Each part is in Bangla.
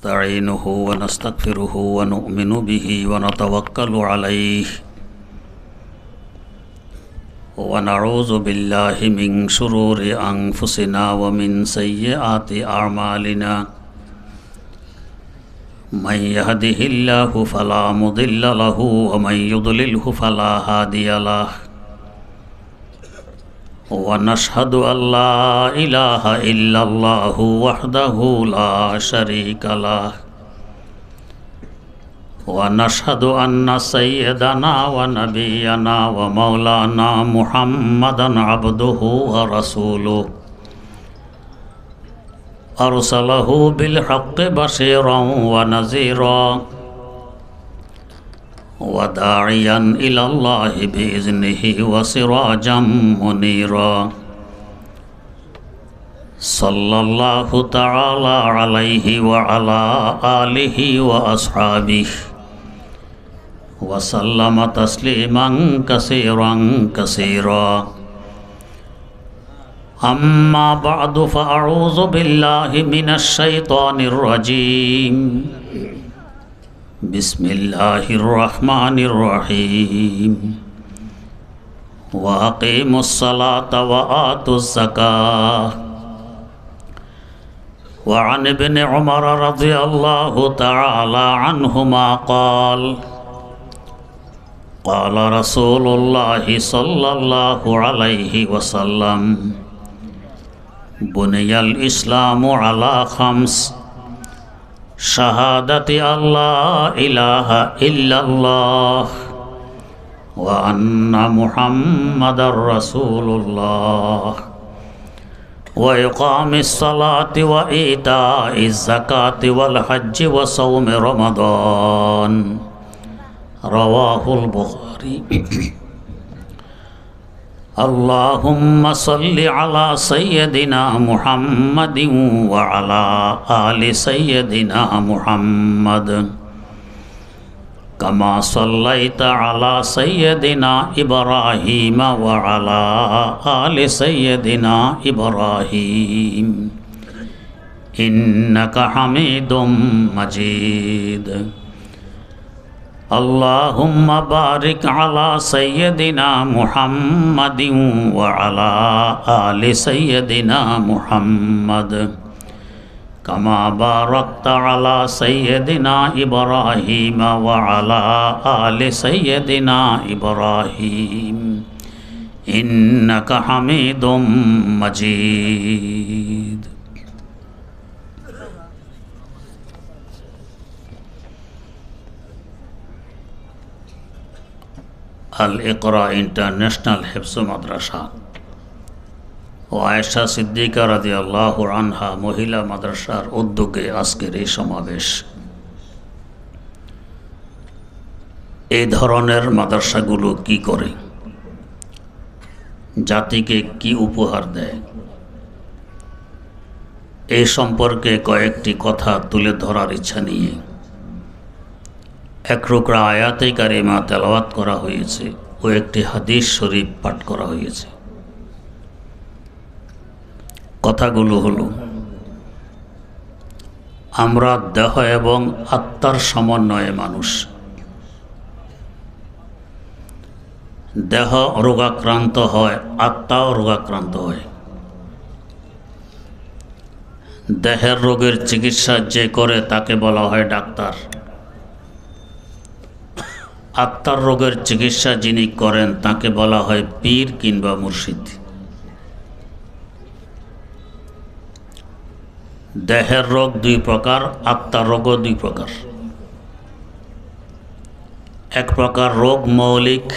ونستعينه ونستغفره ونؤمن به ونتوكل عليه ونعوذ بالله من شرور أنفسنا ومن سيئات أعمالنا من يهده الله فلا مضل له ومن يضلله فلا هادي له ونشهد أن لا إله إلا الله وحده لا شريك له ونشهد أن سيدنا ونبينا ومولانا محمدا عبده ورسوله أرسله بالحق بشيرا ونذيرا وداعيا إلى الله بإذنه وسراجا منيرا صلى الله تعالى عليه وعلى آله وأصحابه وسلم تسليما كثيرا كثيرا أما بعد فأعوذ بالله من الشيطان الرجيم بسم الله الرحمن الرحيم وأقيموا الصلاة وآتوا الزكاة وعن ابن عمر رضي الله تعالى عنهما قال قال رسول الله صلى الله عليه وسلم بني الإسلام على خمس شهادة أن لا إله إلا الله وأن محمد رسول الله وإقام الصلاة وإيتاء الزكاة والحج وصوم رمضان رواه البخاري اللهم صل على سيدنا محمد وعلى آل سيدنا محمد كما صليت على سيدنا إبراهيم وعلى آل سيدنا إبراهيم إنك حميد مجيد اللهم بارك على سيدنا محمد وعلى آل سيدنا محمد كما باركت على سيدنا إبراهيم وعلى آل سيدنا إبراهيم إنك حميد مجيد আল ইকরা ইন্টারন্যাশনাল হিফজ মাদ্রাসা ও আয়েশা সিদ্দিকা রাদিয়াল্লাহু আনহা মহিলা মাদ্রাসার উদ্যোগে আজকের এই সমাবেশ। এই ধরনের মাদ্রাসাগুলো কি করে, জাতিকে কি উপহার দেয়, এই সম্পর্কে কয়েকটি কথা তুলে ধরার ইচ্ছা নিয়ে এক টুকরা আয়াতে কারিমা তেলাওয়াত করা হয়েছে ও একটি হাদিস শরীফ পাঠ করা হয়েছে। কথাগুলো হলো, আমরা দেহ এবং আত্মার সমন্বয়ে মানুষ। দেহ রোগাক্রান্ত হয়, আত্মাও রোগাক্রান্ত হয়। দেহের রোগের চিকিৎসা যে করে তাকে বলা হয় ডাক্তার। আত্মার রোগের চিকিৎসা যিনি করেন তাকে বলা হয় পীর কিংবা মুর্শিদ। দেহের রোগ দুই প্রকার, আত্মার রোগও দুই প্রকার। এক প্রকার রোগ মৌলিক,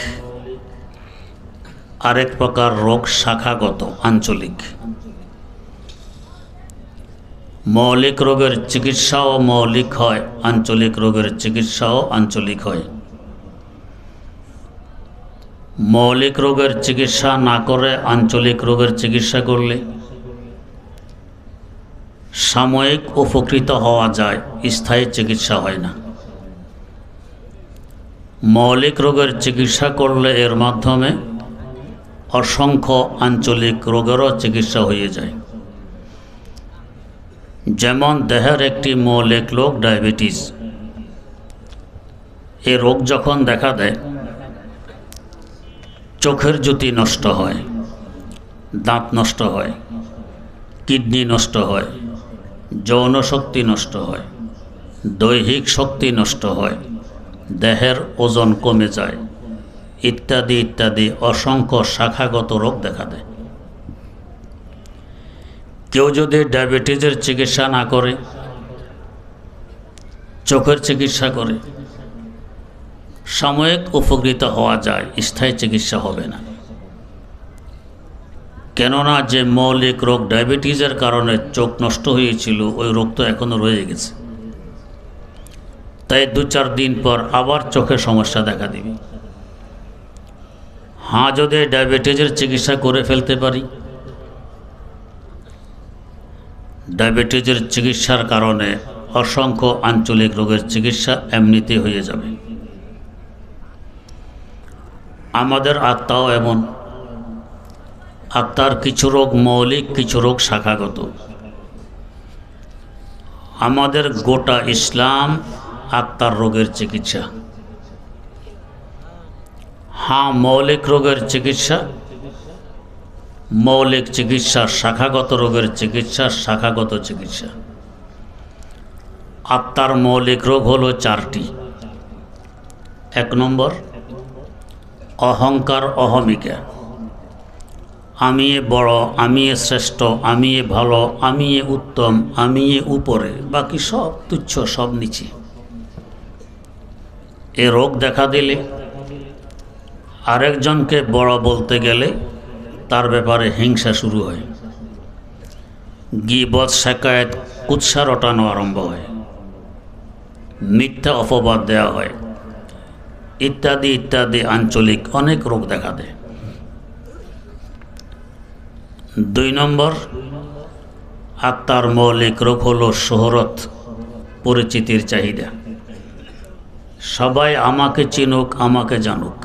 আরেক প্রকার রোগ শাখাগত আঞ্চলিক। মৌলিক রোগের চিকিৎসাও মৌলিক হয়, আঞ্চলিক রোগের চিকিৎসাও আঞ্চলিক হয়। মৌলিক রোগের চিকিৎসা না করে আঞ্চলিক রোগের চিকিৎসা করলে সাময়িক উপকৃত হওয়া যায়, স্থায়ী চিকিৎসা হয় না। মৌলিক রোগের চিকিৎসা করলে এর মাধ্যমে অসংখ্য আঞ্চলিক রোগেরও চিকিৎসা হয়ে যায়। যেমন দেহের একটি মৌলিক রোগ ডায়াবেটিস। এই রোগ যখন দেখা দেয়, চোখের জ্যোতি নষ্ট হয়, দাঁত নষ্ট হয়, কিডনি নষ্ট হয়, যৌন শক্তি নষ্ট হয়, দৈহিক শক্তি নষ্ট হয়, দেহের ওজন কমে যায়, ইত্যাদি ইত্যাদি অসংখ্য শাখাগত রোগ দেখা দেয়। কেউ যদি ডায়াবেটিসের চিকিৎসা না করে, চোখের চিকিৎসা করে, সাময়িক উপকৃত হওয়া যায়, স্থায়ী চিকিৎসা হবে না। কেননা যে মৌলিক রোগ ডায়াবেটিসের কারণে চোখ নষ্ট হয়েছিল, ওই রোগ তো এখনও রয়ে গেছে। তাই 2-4 দিন পর আবার চোখের সমস্যা দেখা দিবে। হ্যাঁ, যদি ডায়াবেটিসের চিকিৎসা করে ফেলতে পারি, ডায়াবেটিসের চিকিৎসার কারণে অসংখ্য আঞ্চলিক রোগের চিকিৎসা এমনিতে হয়ে যাবে। আমাদের আত্মাও এমন। আত্মার কিছু রোগ মৌলিক, কিছু রোগ শাখাগত। আমাদের গোটা ইসলাম আত্মার রোগের চিকিৎসা। হ্যাঁ, মৌলিক রোগের চিকিৎসা, মৌলিক চিকিৎসা, শাখাগত রোগের চিকিৎসা, শাখাগত চিকিৎসা। আত্মার মৌলিক রোগ হলো 4টি। 1 নম্বর, অহংকার, অহমিকা। আমি বড়, আমি শ্রেষ্ঠ, আমি ভালো, আমি উত্তম, আমি উপরে, বাকি সব তুচ্ছ, সব নিচে। এ রোগ দেখা দিলে আরেকজনকে বড় বলতে গেলে তার ব্যাপারে হিংসা শুরু হয়, গীবত, শিকায়েত, কুৎসা রটানো আরম্ভ হয়, মিথ্যা অপবাদ দেওয়া হয়, ইত্যাদি ইত্যাদি আঞ্চলিক অনেক রোগ দেখা দেয়। 2 নম্বর, আত্মার মৌলিক রোগ হলো শোহরত, পরিচিতির চাহিদা। সবাই আমাকে চিনুক, আমাকে জানুক।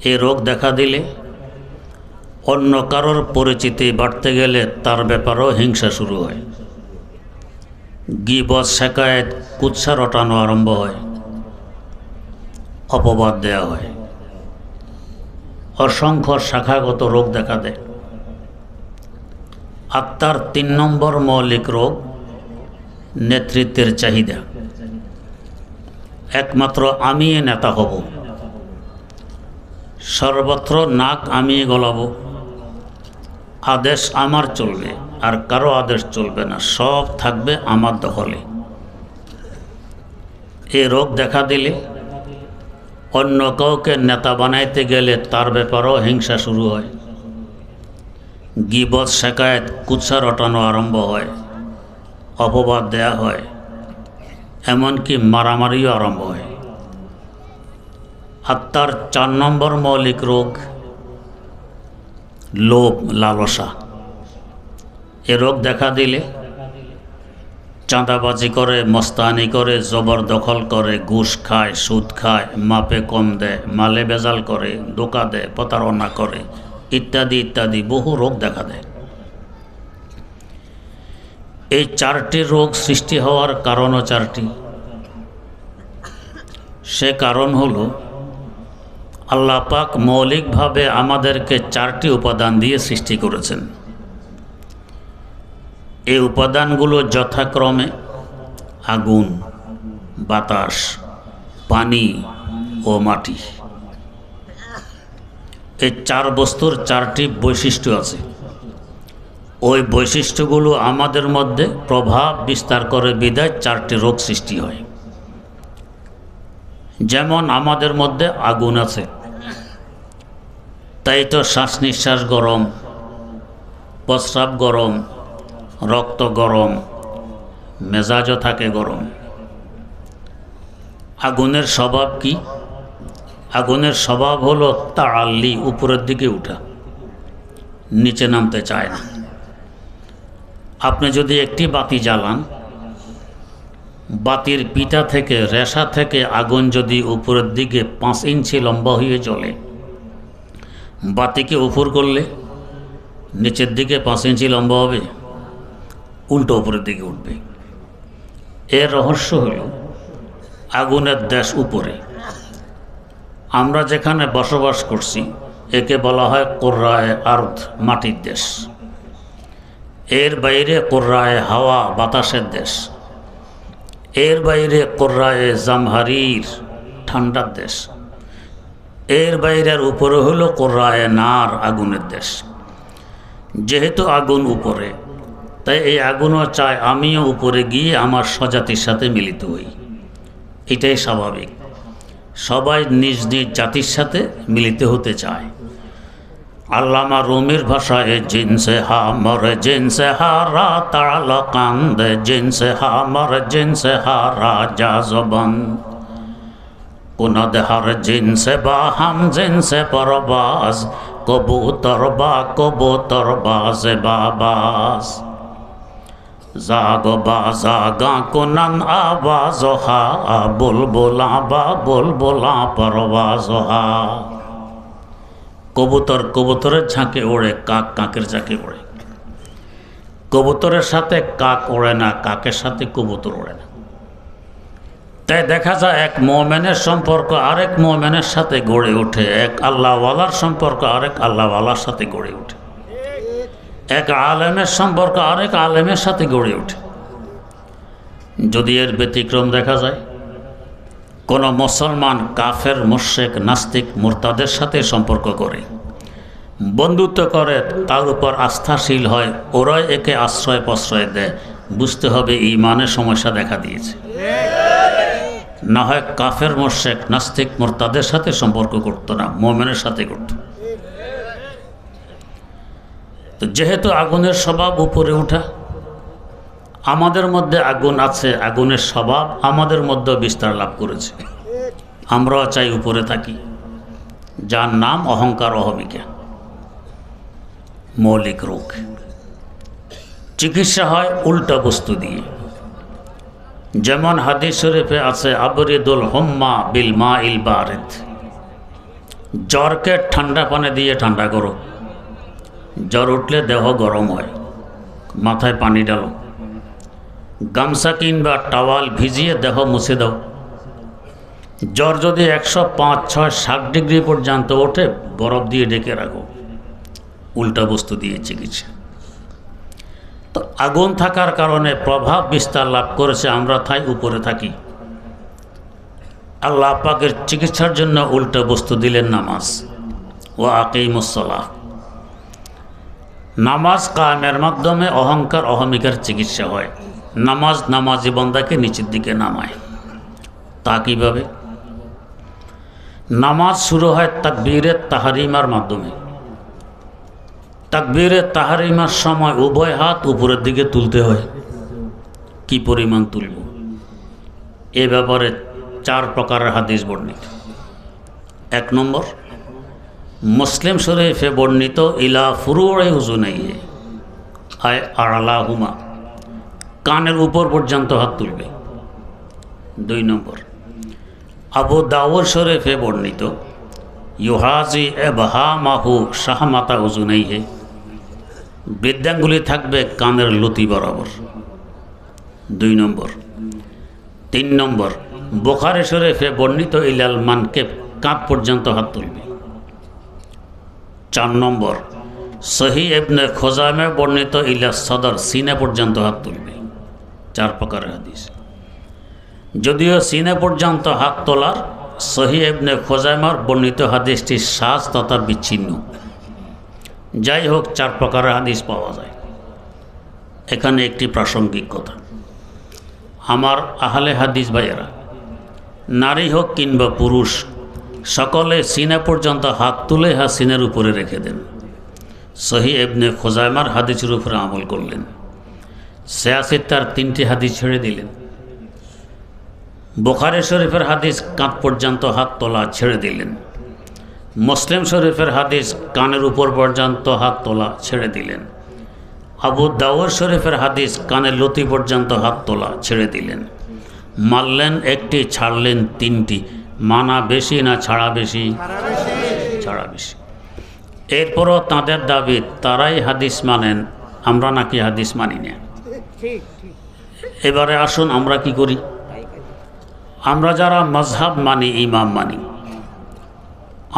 এই রোগ দেখা দিলে অন্য কারোর পরিচিতি বাড়তে গেলে তার ব্যাপারেও হিংসা শুরু হয়, গীবত, শিকায়েত, কুৎসা রটানো আরম্ভ হয়, অপবাদ দেওয়া হয়। অসংখ্য শাখাগত রোগ দেখা দেয়। আত্মার 3 নম্বর মৌলিক রোগ নেতৃত্বের চাহিদা। একমাত্র আমি নেতা হব, সর্বত্র নাক আমি গলাবো, আদেশ আমার চলবে, আর কারো আদেশ চলবে না, সব থাকবে আমার দখলে। এই রোগ দেখা দিলে অন্য কাউকে নেতা বানাইতে গেলে তার ব্যাপারেও হিংসা শুরু হয়, গীবত, শিকায়েত, কুৎসা রটানো আরম্ভ হয়, অপবাদ দেয়া হয়, এমনকি মারামারিও আরম্ভ হয়। আত্মার 4 নম্বর মৌলিক রোগ লোভ, লালসা। এ রোগ দেখা দিলে চাঁদাবাজি করে, মস্তানি করে, জবরদখল করে, ঘুষ খায়, সুদ খায়, মাপে কম দেয়, মালে ভেজাল করে, ধোঁকা দেয়, প্রতারণা করে, ইত্যাদি ইত্যাদি বহু রোগ দেখা দেয়। এই 4টি রোগ সৃষ্টি হওয়ার কারণও 4টি। সে কারণ হলো আল্লাহ পাক মৌলিকভাবে আমাদেরকে 4টি উপাদান দিয়ে সৃষ্টি করেছেন। এই উপাদানগুলো যথাক্রমে আগুন, বাতাস, পানি ও মাটি। এই 4 বস্তুর 4টি বৈশিষ্ট্য আছে। ওই বৈশিষ্ট্যগুলো আমাদের মধ্যে প্রভাব বিস্তার করে বিধায় 4টি রোগ সৃষ্টি হয়। যেমন আমাদের মধ্যে আগুন আছে, তাই তো শ্বাস নিঃশ্বাস গরম, প্রস্রাব গরম, রক্ত গরম, মেজাজও থাকে গরম। আগুনের স্বভাব কি? আগুনের স্বভাব হলো তাআল্লি, উপরের দিকে উঠা, নিচে নামতে চায় না। আপনি যদি একটি বাতি জ্বালান, বাতির পিতা থেকে, রেশা থেকে আগুন যদি উপরের দিকে 5 ইঞ্চি লম্বা হয়ে জ্বলে, বাতিকে উপর করলে নিচের দিকে 5 ইঞ্চি লম্বা হবে? উল্টো উপরের দিকে উঠবে। এর রহস্য হল আগুনের দেশ উপরে, আমরা যেখানে বসবাস করছি একে বলা হয় কুররায়ে আরদ, মাটির দেশ। এর বাইরে কুররায়ে হাওয়া, বাতাসের দেশ। এর বাইরে কুররায়ে জামহারির, ঠান্ডার দেশ। এর বাইরের উপরে হলো কুররায়ে নার, আগুনের দেশ। যেহেতু আগুন উপরে, তাই এই আগুনও চায় আমিও উপরে গিয়ে আমার স্বজাতির সাথে মিলিত হই। এটাই স্বাভাবিক, সবাই নিজ নিজ জাতির সাথে মিলিত হতে চায়। আল্লামা রুমির ভাষায় জিনসে হা মরে জিনসে হারা তাড়াল কান্দে, জিনসে হা মরে জিনসে হারা যা জবান, কুনদ হার জিনসে বা হাম জিনসে পরবাজ, কবুতর বাজে বাবাজ, জাগো বা জাগা কুনান আওয়াজ হা, বুলবুলা বা বুলবুলা পরবাজ হা। কবুতর কবুতরের ঝাঁকে ওড়ে, কাক কাকের ঝাঁকে ওড়ে। কবুতরের সাথে কাক ওড়ে না, কাকের সাথে কবুতর ওড়ে না। তাই দেখা যায় এক মুমিনের সম্পর্ক আরেক মুমিনের সাথে গড়ে ওঠে, এক আল্লাহওয়ালার সম্পর্ক আরেক আল্লাহওয়ালার সাথে গড়ে ওঠে, এক আলেমের সম্পর্ক আরেক আলেমের সাথে গড়ে ওঠে। যদি এর ব্যতিক্রম দেখা যায়, কোন মুসলমান কাফের, মুশরিক, নাস্তিক, মুরতাদের সাথে সম্পর্ক করে, বন্ধুত্ব করে, তার উপর আস্থাশীল হয়, ওরাই একে আশ্রয় প্রশ্রয় দেয়, বুঝতে হবে ঈমানের সমস্যা দেখা দিয়েছে। না হয় কাফের, মুশরিক, নাস্তিক, মুরতাদের সাথে সম্পর্ক করতো না, মুমিনের সাথে করত। তো যেহেতু আগুনের স্বভাব উপরে ওঠা, আমাদের মধ্যে আগুন আছে, আগুনের স্বভাব আমাদের মধ্যে বিস্তার লাভ করেছে। আমরাও চাই উপরে থাকি, যার নাম অহংকার, অহমিকা, মৌলিক রোগ। চিকিৎসা হয় উল্টা বস্তু দিয়ে। যেমন হাদিস শরীফে আছে, আবরিদুল হুম্মা বিল মা ইল বারিদ, জ্বরকে ঠান্ডা পানি দিয়ে ঠান্ডা করো। জ্বর উঠলে দেহ গরম হয়, মাথায় পানি ডালো, গামছা কিংবা টাওয়াল ভিজিয়ে দেহ মুছে দাও। জ্বর যদি 105, 6, 7 ডিগ্রি পর্যন্ত ওঠে, বরফ দিয়ে ঢেকে রাখো। উল্টা বস্তু দিয়ে চিকিৎসা। তো আগুন থাকার কারণে প্রভাব বিস্তার লাভ করেছে, আমরা তাই উপরে থাকি। আল্লাহ পাকের চিকিৎসার জন্য উল্টা বস্তু দিলেন নামাজ। ও আকিমুস সালাহ, নামাজ কায়েমের মাধ্যমে অহংকার, অহমিকার চিকিৎসা হয়। নামাজ নামাজি বান্দাকে নিচের দিকে নামায়। তা কীভাবে? নামাজ শুরু হয় তাকবীরে তাহরিমার মাধ্যমে। তাকবীরে তাহরিমার সময় উভয় হাত উপরের দিকে তুলতে হয়। কি পরিমাণ তুলব, এ ব্যাপারে 4 প্রকারের হাদিস বর্ণিত। 1 নম্বর, মুসলিম শরীফে বর্ণিত ইলা ফুরুই উযুনাইহি, আয় আ'লাহুমা, কানের উপর পর্যন্ত হাত তুলবে। 2 নম্বর, আবু দাউদ শরীফে বর্ণিত ইউহাজি ইবহামাহু শাহমাতা উযুনাইহি, বৃদ্ধাঙ্গুলি থাকবে কানের লতি বরাবর। 2 নম্বর। 3 নম্বর, বুখারী শরীফে বর্ণিত ইলাল মানকিব, কাঁধ পর্যন্ত হাত তুলবে। 4 নম্বর, সহিহ ইবনে খুজাইমা বর্ণিত ইলা সদর, সিনা পর্যন্ত হাত তুলবে। 4 প্রকারের হাদিস। যদিও সিনা পর্যন্ত হাত তোলার সহিহ ইবনে খুজাইমার বর্ণিত হাদিসটি সাজ তথা বিচ্ছিন্ন। যাই হোক, 4 প্রকারের হাদিস পাওয়া যায়। এখানে একটি প্রাসঙ্গিক কথা, আমার আহলে হাদিস ভাইয়েরা, নারী হোক কিংবা পুরুষ, সকলে সিনা পর্যন্ত হাত তুলে সিনের উপরে রেখে দেন। সহিহ ইবনে খুজাইমার হাদিসের উপরে আমল করলেন। সিয়াসির তার 3টি হাদিস ছেড়ে দিলেন। বুখারী শরীফের হাদিস কাঁধ পর্যন্ত হাত তোলা ছেড়ে দিলেন। মুসলিম শরীফের হাদিস কানের উপর পর্যন্ত হাত তোলা ছেড়ে দিলেন। আবু দাউদ শরীফের হাদিস কানের লতি পর্যন্ত হাত তোলা ছেড়ে দিলেন। মানলেন 1টি, ছাড়লেন 3টি। মানা বেশি না ছাড়া বেশি? ছাড়া বেশি। এরপরও তাদের দাবি, তারাই হাদিস মানেন, আমরা নাকি হাদিস মানি না। এবারে আসুন আমরা কি করি। আমরা যারা মাযহাব মানি, ইমাম মানি,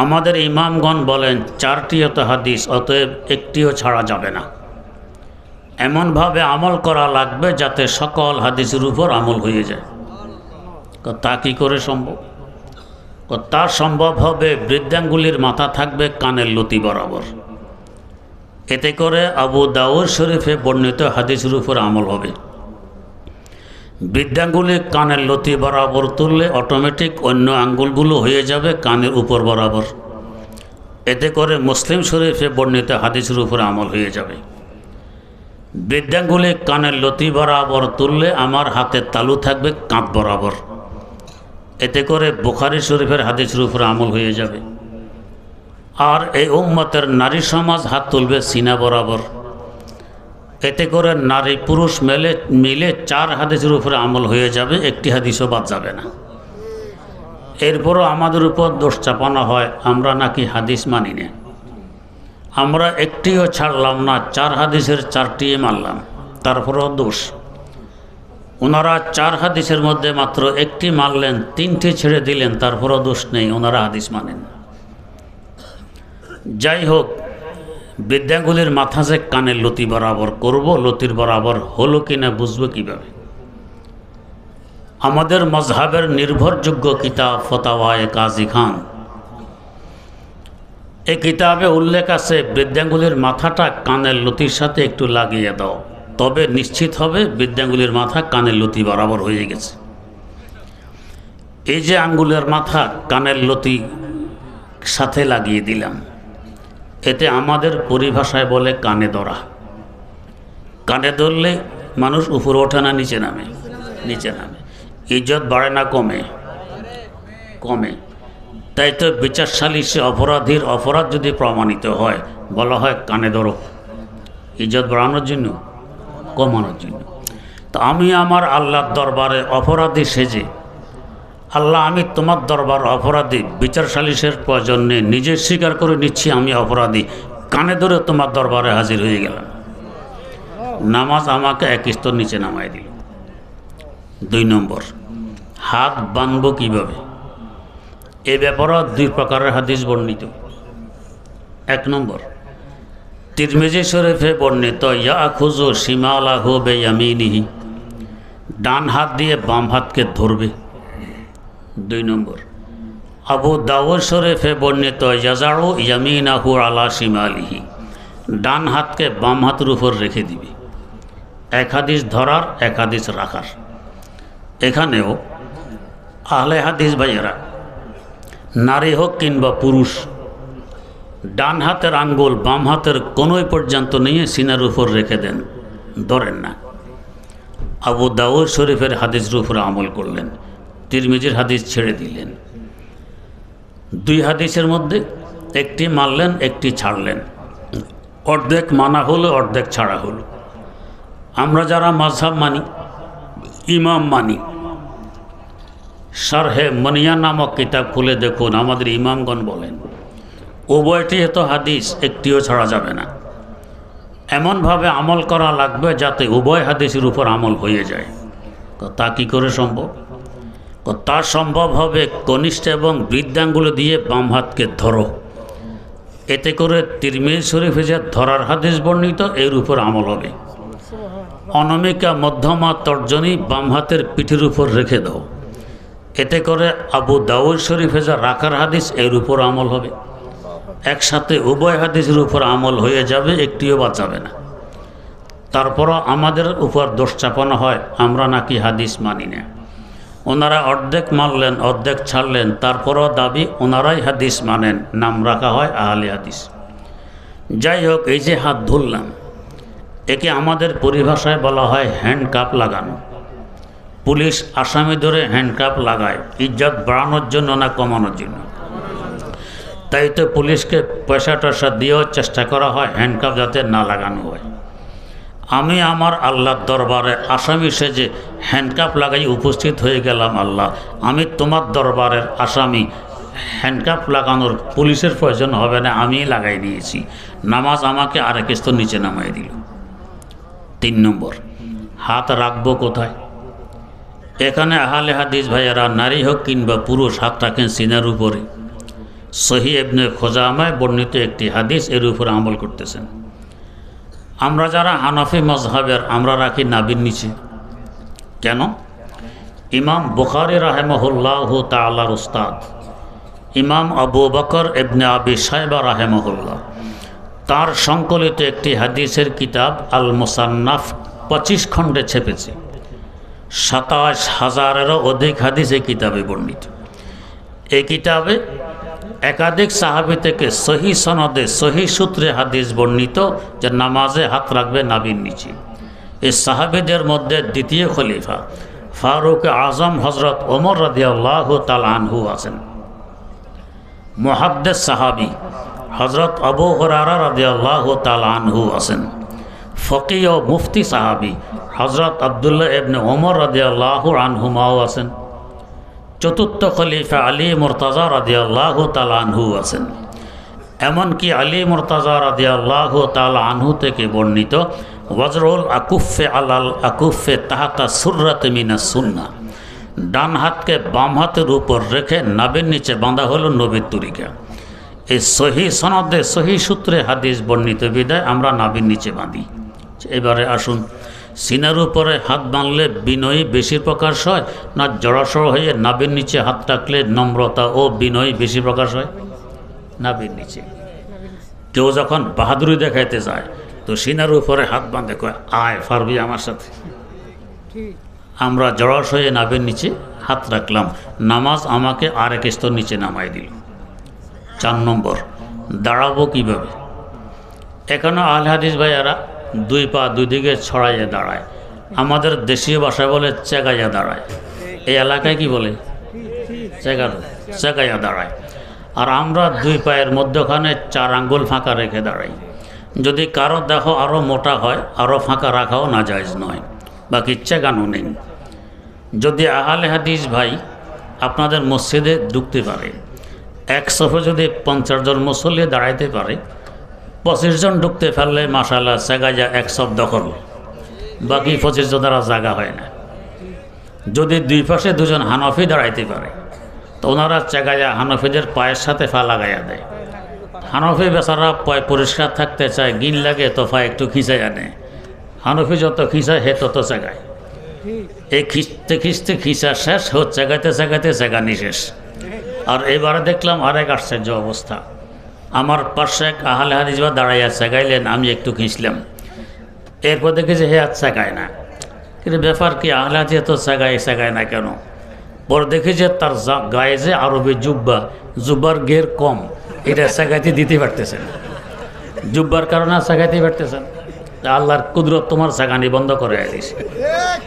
আমাদের ইমামগণ বলেন 4টি হাদিস, অতএব একটিও ছাড়া যাবে না। এমনভাবে আমল করা লাগবে যাতে সকল হাদিসের উপর আমল হয়ে যায়। তা কি করে সম্ভব? তা সম্ভব হবে বৃদ্ধাঙ্গুলির মাথা থাকবে কানের লতি বরাবর। এতে করে আবু দাউদ শরীফে বর্ণিত হাদিসের উপর আমল হবে। বৃদ্ধাঙ্গুলি কানের লতি বরাবর তুললে অটোমেটিক অন্য আঙ্গুলগুলো হয়ে যাবে কানের উপর বরাবর। এতে করে মুসলিম শরীফে বর্ণিত হাদিসের উপর আমল হয়ে যাবে। বৃদ্ধাঙ্গুলি কানের লতি বরাবর তুললে আমার হাতের তালু থাকবে কাঁধ বরাবর। এতে করে বুখারী শরীফের হাদিসের উপর আমল হয়ে যাবে। আর এই উম্মতের নারী সমাজ হাত তুলবে সিনা বরাবর। এতে করে নারী পুরুষ মিলে 4 হাদিসের উপরে আমল হয়ে যাবে, একটি হাদিসও বাদ যাবে না। এরপরও আমাদের উপর দোষ চাপানো হয় আমরা নাকি হাদিস মানি না। আমরা একটিও ছাড়লাম না, 4 হাদিসের 4টি মানলাম, তারপরও দোষ। ওনারা 4 হাদিসের মধ্যে মাত্র একটি মানলেন, 3টি ছেড়ে দিলেন, তারপরও দোষ নেই, ওনারা হাদিস মানেন। যাই হোক, বৃদ্ধাঙ্গুলির মাথা যে কানের লতি বরাবর করব, লতির বরাবর হলো কিনা বুঝবো কিভাবে? আমাদের মজহাবের নির্ভরযোগ্য কিতাব ফতাওয়ায়ে কাজী খান, এই কিতাবে উল্লেখ আছে বৃদ্ধাঙ্গুলির মাথাটা কানের লতির সাথে একটু লাগিয়ে দাও, তবে নিশ্চিত হবে বৃদ্ধাঙ্গুলির মাথা কানের লতি বরাবর হয়ে গেছে। এই যে আঙ্গুলের মাথা কানের লতি সাথে লাগিয়ে দিলাম, এতে আমাদের পরিভাষায় বলে কানে ধরা। কানে ধরলে মানুষ উপরে ওঠে না নিচে নামে? নিচে নামে। ইজ্জত বাড়ে না কমে? কমে। তাই তো বিচার সালিসে অপরাধীর অপরাধ যদি প্রমাণিত হয়, বলা হয় কানে ধরো। ইজ্জত বাড়ানোর জন্য, কমানোর জন্য। তো আমি আমার আল্লাহর দরবারে অপরাধী সেজে, আল্লাহ আমি তোমার দরবার অপরাধী, বিচার সালিসের প্রয়োজন নেই, নিজে স্বীকার করে নিচ্ছি আমি অপরাধী, কানে ধরে তোমার দরবারে হাজির হয়ে গেলাম। নামাজ আমাকে এক স্তর নিচে নামাই দিল। 2 নম্বর, হাত বাঁধব কীভাবে? এ ব্যাপারে 2 প্রকারের হাদিস বর্ণিত। 1 নম্বর, তিরমিজি শরীফে বর্ণিত ইয়াখুযু শিমালাহু বিয়ামিনিহি, ডান হাত দিয়ে বাম হাতকে ধরবে। 2 নম্বর, আবু দাউদ শরীফে বর্ণিত ইয়াজাউ ইয়ামিনাহু আলা শিমালিহি, ডান হাতকে বাম হাতের উপর রেখে দিবে। 1 হাদিস ধরার, 1 হাদিস রাখার। এখানেও আহলে হাদিস ভাইয়েরা, নারী হোক কিংবা পুরুষ, ডান হাতের আঙ্গুল বাম হাতের কোনোই পর্যন্ত নিয়ে সিনার উপর রেখে দেন, ধরেন না। আবু দাউদ শরীফের হাদিসের উপরে আমল করলেন, তিরমিজির হাদিস ছেড়ে দিলেন। 2 হাদিসের মধ্যে একটি মানলেন, একটি ছাড়লেন। অর্ধেক মানা হলো, অর্ধেক ছাড়া হলো। আমরা যারা মাযহাব মানি, ইমাম মানি, শারহে মনিয়া নামক কিতাব খুলে দেখুন, আমাদের ইমামগণ বলেন উভয়টি তো হাদিস, একটিও ছাড়া যাবে না। এমনভাবে আমল করা লাগবে যাতে উভয় হাদিসের উপর আমল হয়ে যায়। তা কি করে সম্ভব? তা সম্ভব হবে কনিষ্ঠ এবং বৃদ্ধাঙ্গুল দিয়ে বাম হাতকে ধরো। এতে করে তিরমিজি শরীফে যে ধরার হাদিস বর্ণিত, এর উপর আমল হবে। অনামিকা মধ্যমা তর্জনী বাম হাতের পিঠের উপর রেখে দাও। এতে করে আবু দাউদ শরীফে যা রাখার হাদিস, এর উপর আমল হবে। একসাথে উভয় হাদিসের উপর আমল হয়ে যাবে, একটিও বাদ যাবে না। তারপরও আমাদের উপর দোষ চাপানো হয় আমরা নাকি হাদিস মানি না। ওনারা অর্ধেক মানলেন, অর্ধেক ছাড়লেন, তারপরও দাবি ওনারাই হাদিস মানেন, নাম রাখা হয় আহলে হাদিস। যাই হোক, এই যে হাত ধরলাম, একে আমাদের পরিভাষায় বলা হয় হ্যান্ডকাপ লাগানো। পুলিশ আসামি ধরে হ্যান্ডকাপ লাগায়, ইজ্জত বাড়ানোর জন্য না কমানোর জন্য? তাই তো পুলিশকে পয়সা টয়সা দিয়েও চেষ্টা করা হয় হ্যান্ডকাপ যাতে না লাগানো হয়। আমি আমার আল্লাহর দরবারে আসামি সেজে হ্যান্ডকাপ লাগাই উপস্থিত হয়ে গেলাম। আল্লাহ, আমি তোমার দরবারের আসামি, হ্যান্ডকাপ লাগানোর পুলিশের প্রয়োজন হবে না, আমিই লাগাই দিয়েছি। নামাজ আমাকে আরেক স্তর নিচে নামাই দিল। 3 নম্বর, হাত রাখবো কোথায়? এখানে আহলে হাদিস ভাইয়েরা নারী হোক কিংবা পুরুষ হাত রাখেন সিনার উপরে। সহিহ ইবনে খুজামায় বর্ণিত একটি হাদিস এর উপর আমল করতেছেন। আমরা যারা হানাফি মজহাবের আমরা রাখি নাভির নিচে। কেন? ইমাম বুখারী রাহেমাহুল্লাহু তাআলার উস্তাদ ইমাম আবু বকর ইবনে আবি শাইবা রাহেমাহুল্লাহ তার সংকলিত একটি হাদিসের কিতাব আল মুসান্নাফ 25 খণ্ডে ছেপেছে। 27,000-এরও অধিক হাদিস এই কিতাবে বর্ণিত। এই কিতাবে একাধিক সাহাবী থেকে সহি সনদে সহি সূত্রে হাদিস বর্ণিত যে নামাজে হাত রাখবে নাভির নিচে। এই সাহাবীদের মধ্যে দ্বিতীয় খলিফা ফারুক আজম হজরত ওমর রাদিয়াল্লাহু তাআলা আনহু আছেন। মুহাদ্দিস সাহাবী হজরত আবু হুরায়রা রাদিয়াল্লাহু তাআলা আনহু আছেন। ফকিহ ও মুফতি সাহাবী হজরত আব্দুল্লাহ ইবনে ওমর রাদিয়াল্লাহু আনহুমাও আছেন। চতুর্থ খলিফা আলী মুরতাজা রাদিয়াল্লাহু তাআলা আনহু আছেন। এমনকি আলী মুরতাজা রাদিয়াল্লাহু তাআলা আনহু থেকে বর্ণিত ওয়াজরুল আকুফে আলাল আকুফে তাহাতা সুররাত মিনাস সুন্নাহ, ডান হাতকে বাম হাতের উপর রেখে নাভির নিচে বাঁধা হলো নবীর তরিকা। এই সহি সনদে সহি সূত্রে হাদিস বর্ণিত বিদায় আমরা নাভির নিচে বাঁধি। এবারে আসুন, সিনার উপরে হাত বাঁধলে বিনয়ী বেশি প্রকাশ হয় না জড়সড় হয়ে নাভির নিচে হাত রাখলে নম্রতা ও বিনয়ী বেশি প্রকাশ হয়? নাভির নিচে। কেউ যখন বাহাদুরি দেখাইতে যায় তো সিনার উপরে হাত বাঁধে কয় আয় পারবি আমার সাথে। আমরা জড়স হয়ে নাভির নিচে হাত রাখলাম, নামাজ আমাকে আরেক স্তর নিচে নামাই দিল। 4 নম্বর, দাঁড়াবো কীভাবে? এখানে আহলে হাদিস ভাইয়ারা 2 পা 2 দিকে ছড়াইয়া দাঁড়ায়। আমাদের দেশীয় ভাষায় বলে চেগাইয়া দাঁড়ায়। এই এলাকায় কি বলে? চেগাইয়া দাঁড়ায়। আর আমরা 2 পায়ের মধ্যখানে 4 আঙ্গুল ফাঁকা রেখে দাঁড়াই। যদি কারো দেখো আরও মোটা হয়, আরও ফাঁকা রাখাও নাজায়েজ নয়, বাকি চেগানো নেই। যদি আহলে হাদিস ভাই আপনাদের মসজিদে ঢুকতে পারে, এক সফে যদি 50 জন মুসল্লি দাঁড়াইতে পারে, 25 জন ঢুকতে পারলে মাশাআল্লাহ চেগাইয়া এক সফ দখল, বাকি 25 জন দ্বারা জায়গা হয় না। যদি 2 পাশে 2 জন হানফি দাঁড়াইতে পারে তো ওনারা চেগাইয়া হানফিদের পায়ের সাথে পা লাগাইয়া দেয়। হানফি বেচারা পায়ে পরিষ্কার থাকতে চায়, গিল লাগে তো পা একটু খিঁচাই আনে। হানফি যত খিঁচায় হে তত চেগায়। এই খিঁচতে খিঁচতে খিঁচা শেষ, হো চেগাইতে চেগাইতে চেগানি শেষ। আর এবারে দেখলাম আরেক আশ্চর্য অবস্থা। আমার পাশে এক আহলে হাদিস বা দাঁড়াইয়া চেগাইলেন, আমি একটু খিঁচলাম। এরপর দেখি যে হে আর চেগায় না। কিন্তু ব্যাপার কি, আহলে হাদিস তো চেগায় না কেন? পরে দেখি যে তার গায়ে যে আরবি জুব্বার ঘের কম, এটা চেগাইতে দিতে পারতেছেন। জুব্বার কারণে চেগাইতে পারতেছেন। আল্লাহর কুদরত তোমার চেগানি বন্ধ করে দিয়েছে।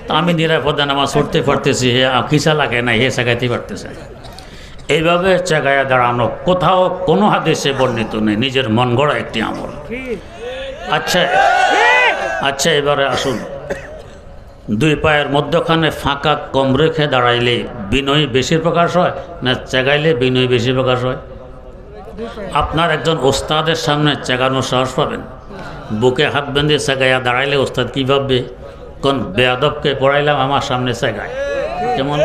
তা আমি নিরাপদে নামাজ পড়তে পারতেছি, হে খিসা লাগে না, হে চেগাইতে পারতেছে। এইভাবে চেগায়া দাঁড়ানো কোথাও কোনো হাদিসে বর্ণিত নেই, নিজের মন গড়া একটি আমল। আচ্ছা এবারে আসুন, 2 পায়ের মধ্যখানে ফাঁকা কম রেখে দাঁড়াইলে বিনয়ী বেশি প্রকাশ হয় না চেগাইলে বিনয়ী বেশি প্রকাশ হয়? আপনার একজন ওস্তাদের সামনে চেগানোর সাহস পাবেন? বুকে হাত বেঁধে চেগাইয়া দাঁড়াইলে ওস্তাদ কী ভাববে? কোন বেয়াদবকে পড়াইলাম আমার সামনে চেগায়, কেমন?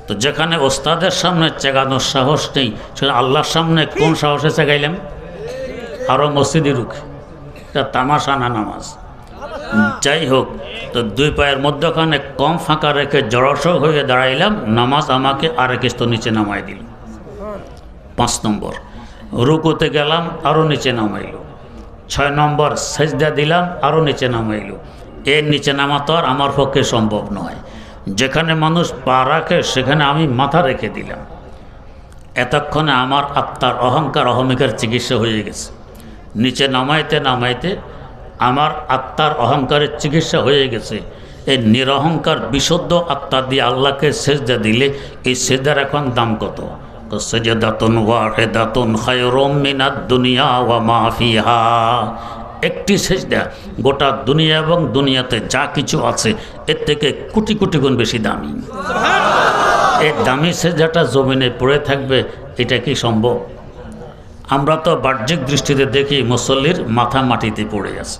তো যেখানে ওস্তাদের সামনে চেগানোর সাহস নেই, সেখানে আল্লাহর সামনে কোন সাহসে চেগাইলাম? আরও মসজিদে রুখে, এটা তামাশা না নামাজ। যাই হোক, তো 2 পায়ের মধ্যখানে কম ফাঁকা রেখে জড়সড় হয়ে দাঁড়াইলাম, নামাজ আমাকে আরেক স্তর নিচে নামাই দিল। 5 নম্বর, রুকুতে গেলাম, আরও নিচে নামাইল। 6 নম্বর, সেজদা দিলাম, আরও নিচে নামাইল। এর নিচে নামা তো আর আমার পক্ষে সম্ভব নয়। যেখানে মানুষ পা রাখে সেখানে আমি মাথা রেখে দিলাম। এতক্ষণে আমার আত্মার অহংকার অহমিকার চিকিৎসা হয়ে গেছে। নিচে নামাইতে নামাইতে আমার আত্মার অহংকারের চিকিৎসা হয়ে গেছে। এই নিরহংকার বিশুদ্ধ আত্মা দিয়ে আল্লাহকে সেজদা দিলে এই সেজদার এখন দাম কত? সাজদাতুন ওয়াহিদাতুন খায়রুম মিনাদ দুনিয়া ওয়া মা ফিহা। একটি সেজদা গোটা দুনিয়া এবং দুনিয়াতে যা কিছু আছে এর থেকে কোটি কোটি গুণ বেশি দামি। এই দামি সেজদাটা জমিনে পড়ে থাকবে, এটা কি সম্ভব? আমরা তো বাহ্যিক দৃষ্টিতে দেখি মুসল্লির মাথা মাটিতে পড়ে আছে।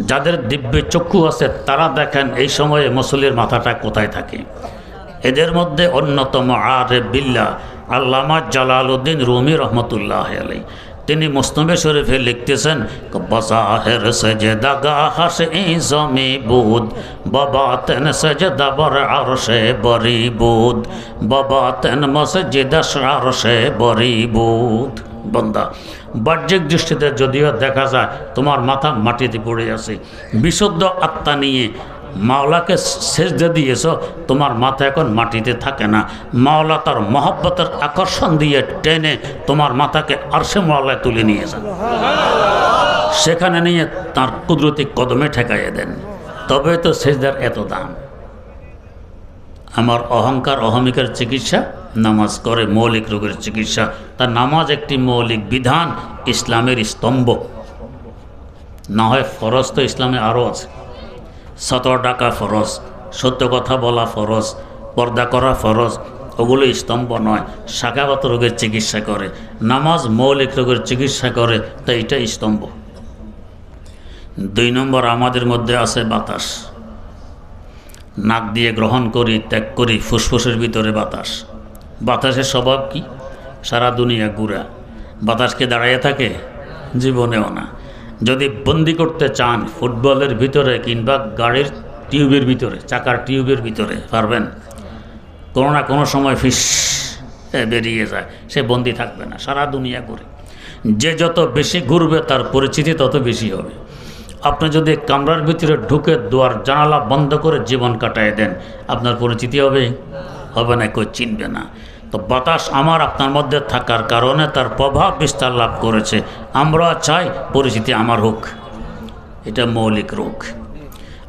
যাদের দিব্য চক্ষু আছে তারা দেখেন এই সময়ে মুসল্লির মাথাটা কোথায় থাকে। এদের মধ্যে অন্যতম আরিফ বিল্লাহ আল্লামা জালালউদ্দিন রুমি রহমতুল্লাহ আলাইহি, তিনি মুসনদে শরীফে লিখতেছেন, বাজাহির সাজদা গাহাস ইজমি বুদ বাবাতেন সাজদা বর আরশে বরি বুদ বাবাতেন মসজিদ আরশে বরি বুদ। বান্দা, বাহ্যিক দৃষ্টিতে যদিও দেখা যায় তোমার মাথা মাটিতে পড়ে আছে, বিশুদ্ধ আত্মা নিয়ে মাওলাকে সেজদা দিয়েছ, তোমার মাথা এখন মাটিতে থাকে না। মাওলা তার মহব্বতের আকর্ষণ দিয়ে টেনে তোমার মাথাকে আরশে মাওলায় তুলে নিয়ে যান, সেখানে নিয়ে তার কুদরতি কদমে ঠেকাইয়ে দেন। তবে তো সেজদার এত দাম। আমার অহংকার অহমিকার চিকিৎসা নামাজ করে, মৌলিক রোগের চিকিৎসা। তার নামাজ একটি মৌলিক বিধান, ইসলামের স্তম্ভ। না হয় ফরজ তো ইসলামে আরও আছে। সতর ডাকা ফরজ, সত্য কথা বলা ফরজ, পর্দা করা ফরজ, ওগুলো স্তম্ভ নয়। শাখাগত রোগের চিকিৎসা করে, নামাজ মৌলিক রোগের চিকিৎসা করে, তাই এটা স্তম্ভ। 2 নম্বর, আমাদের মধ্যে আছে বাতাস। নাক দিয়ে গ্রহণ করি, ত্যাগ করি, ফুসফুসের ভিতরে বাতাস। বাতাসের স্বভাব কি? সারা দুনিয়া ঘুরা। বাতাসকে দাঁড়াইয়ে থাকে? জীবনেও না। যদি বন্দি করতে চান ফুটবলের ভিতরে কিংবা গাড়ির টিউবের ভিতরে, চাকার টিউবের ভিতরে, পারবেন? কোনো না কোনো সময় ফিস বেরিয়ে যায়, সে বন্দি থাকবে না, সারা দুনিয়া ঘুরে। যে যত বেশি ঘুরবে তার পরিচিতি তত বেশি হবে। আপনি যদি কামরার ভিতরে ঢুকে দুয়ার জানালা বন্ধ করে জীবন কাটায় দেন, আপনার পরিচিতি হবে? হবে না, কেউ চিনবে না। তো বাতাস আমার আপনার মধ্যে থাকার কারণে তার প্রভাব বিস্তার লাভ করেছে। আমরা চাই পরিচিতি আমার হোক, এটা মৌলিক রোগ।